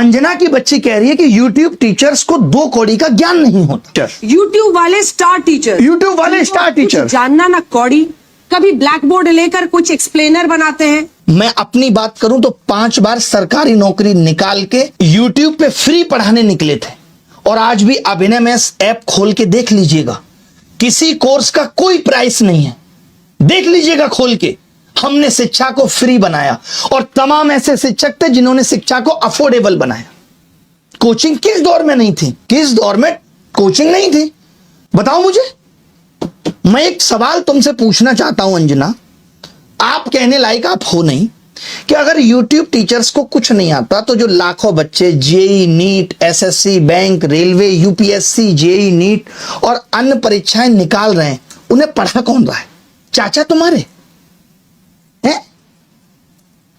अंजना की बच्ची कह रही है कि YouTube टीचर्स को 2 कौड़ी का ज्ञान नहीं होता। YouTube वाले स्टार टीचर, YouTube वाले स्टार टीचर जानना ना कौड़ी, कभी ब्लैक बोर्ड लेकर कुछ एक्सप्लेनर बनाते हैं। मैं अपनी बात करूं तो 5 बार सरकारी नौकरी निकाल के YouTube पे फ्री पढ़ाने निकले थे, और आज भी अभिनय मैथ्स ऐप खोल के देख लीजिएगा, किसी कोर्स का कोई प्राइस नहीं है। देख लीजिएगा खोल के, हमने शिक्षा को फ्री बनाया, और तमाम ऐसे शिक्षक थे जिन्होंने शिक्षा को अफोर्डेबल बनाया। कोचिंग किस दौर में नहीं थी? किस दौर में कोचिंग नहीं थी? बताओ मुझे। मैं एक सवाल तुमसे पूछना चाहता हूं अंजना, आप कहने लायक आप हो नहीं, कि अगर YouTube टीचर्स को कुछ नहीं आता तो जो लाखों बच्चे JEE NEET, SSC, bank, railway, UPSC, JEE NEET और अन्य परीक्षाएं निकाल रहे हैं, उन्हें पढ़ा कौन रहा है? चाचा तुम्हारे हैं?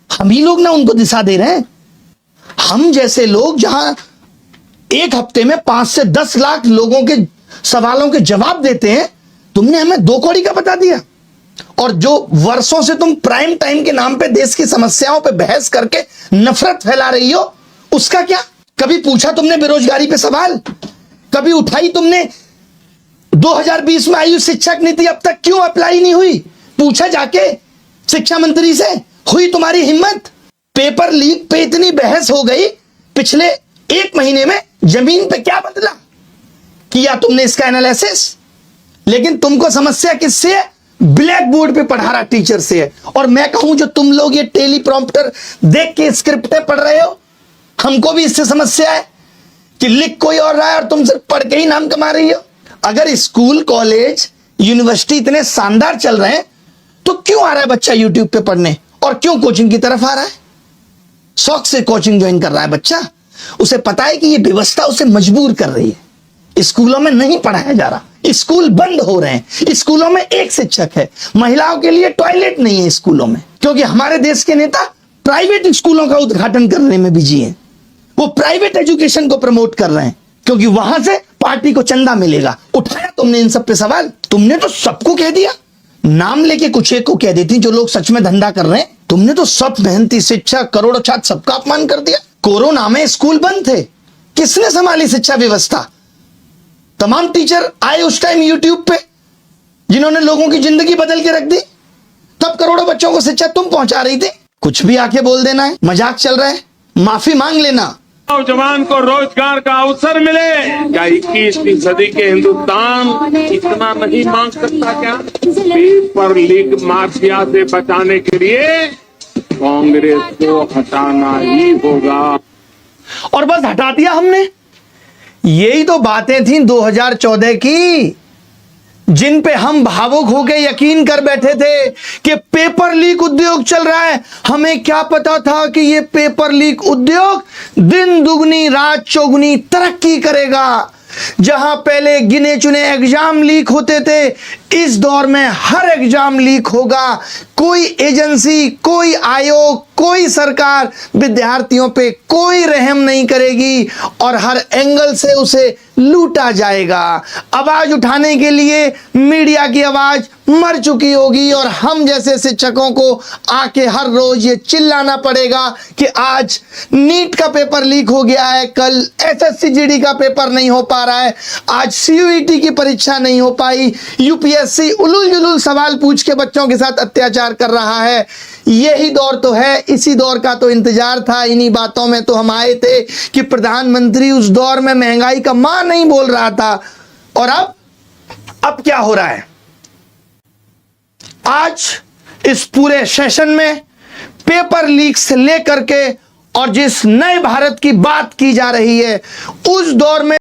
हम ही लोग ना उनको दिशा दे रहे हैं। हम जैसे लोग जहां एक हफ्ते में 5 से 10 लाख लोगों के सवालों के जवाब देते हैं, तुमने हमें 2 कौड़ी का बता दिया। और जो वर्षों से तुम प्राइम टाइम के नाम पे देश की समस्याओं पे बहस करके नफरत फैला रही हो, उसका क्या? कभी पूछा तुमने बेरोजगारी पे सवाल? कभी उठाई तुमने 2020 में आई शिक्षक नीति अब तक क्यों अप्लाई नहीं हुई? पूछा जाके शिक्षा मंत्री से? हुई तुम्हारी हिम्मत? पेपर लीक पे इतनी बहस हो गई, पिछले 1 महीने में जमीन पे क्या बदला? किया तुमने इसका एनालिसिस? लेकिन तुमको समस्या किससे है? ब्लैक बोर्ड पे पढ़ा रहा टीचर से है। और मैं कहूं जो तुम लोग ये टेलीप्रॉम्प्टर देख के स्क्रिप्टें पढ़ रहे हो, हमको भी इससे समस्या है कि लिख कोई और रहा है और तुम सिर्फ पढ़ के ही नाम कमा रही हो। अगर स्कूल, कॉलेज, यूनिवर्सिटी इतने शानदार चल रहे हैं, तो क्यों आ रहा है बच्चा यूट्यूब पे पढ़ने, और क्यों कोचिंग की तरफ आ रहा है? शौक से कोचिंग ज्वाइन कर रहा है बच्चा, उसे पता है कि ये व्यवस्था उसे मजबूर कर रही है। स्कूलों में नहीं पढ़ाया जा रहा, स्कूल बंद हो रहे हैं, स्कूलों में एक शिक्षक है, महिलाओं के लिए टॉयलेट नहीं है स्कूलों में, क्योंकि हमारे देश के नेता प्राइवेट स्कूलों का उद्घाटन करने में बिजी हैं। वो प्राइवेट एजुकेशन को प्रमोट कर रहे हैं, क्योंकि वहां से पार्टी को चंदा मिलेगा। उठाया तुमने इन सब पे सवाल? तुमने तो सबको कह दिया, नाम लेके कुछ एक को कह देती जो लोग सच में धंधा कर रहे हैं। तुमने तो सब मेहनती शिक्षक, करोड़ों छात्र, सबका अपमान कर दिया। कोरोना में स्कूल बंद थे, किसने संभाली शिक्षा व्यवस्था? तमाम टीचर आए उस टाइम यूट्यूब पे, जिन्होंने लोगों की जिंदगी बदल के रख दी। तब करोड़ों बच्चों को शिक्षा तुम पहुंचा रही थी। कुछ भी आके बोल देना है, मजाक चल रहा है, माफी मांग लेना। नौजवान को रोजगार का अवसर मिले, क्या 21वीं सदी के हिंदुस्तान इतना नहीं मांग सकता? क्या पेपर लीक माफिया से बचाने के लिए कांग्रेस को हटाना ही होगा। और बस हटा दिया हमने। यही तो बातें थी 2014 की, जिन पे हम भावुक होकर यकीन कर बैठे थे कि पेपर लीक उद्योग चल रहा है। हमें क्या पता था कि ये पेपर लीक उद्योग दिन दुगनी रात चौगुनी तरक्की करेगा। जहां पहले गिने चुने एग्जाम लीक होते थे, इस दौर में हर एग्जाम लीक होगा। कोई एजेंसी, कोई आयोग, कोई सरकार विद्यार्थियों पे कोई रहम नहीं करेगी और हर एंगल से उसे लूटा जाएगा। आवाज उठाने के लिए मीडिया की आवाज मर चुकी होगी और हम जैसे शिक्षकों को आके हर रोज ये चिल्लाना पड़ेगा कि आज नीट का पेपर लीक हो गया है, कल एसएससी जीडी का पेपर नहीं हो पा रहा है, आज सीयूईटी की परीक्षा नहीं हो पाई, यूपीएससी उलूल जुलूल सवाल पूछ के बच्चों के साथ अत्याचार कर रहा है। यही दौर तो है, इसी दौर का तो इंतजार था। इन्हीं बातों में तो हम आए थे कि प्रधानमंत्री उस दौर में महंगाई का मां नहीं बोल रहा था। और अब क्या हो रहा है? आज इस पूरे सेशन में पेपर लीक से लेकर के और जिस नए भारत की बात की जा रही है, उस दौर में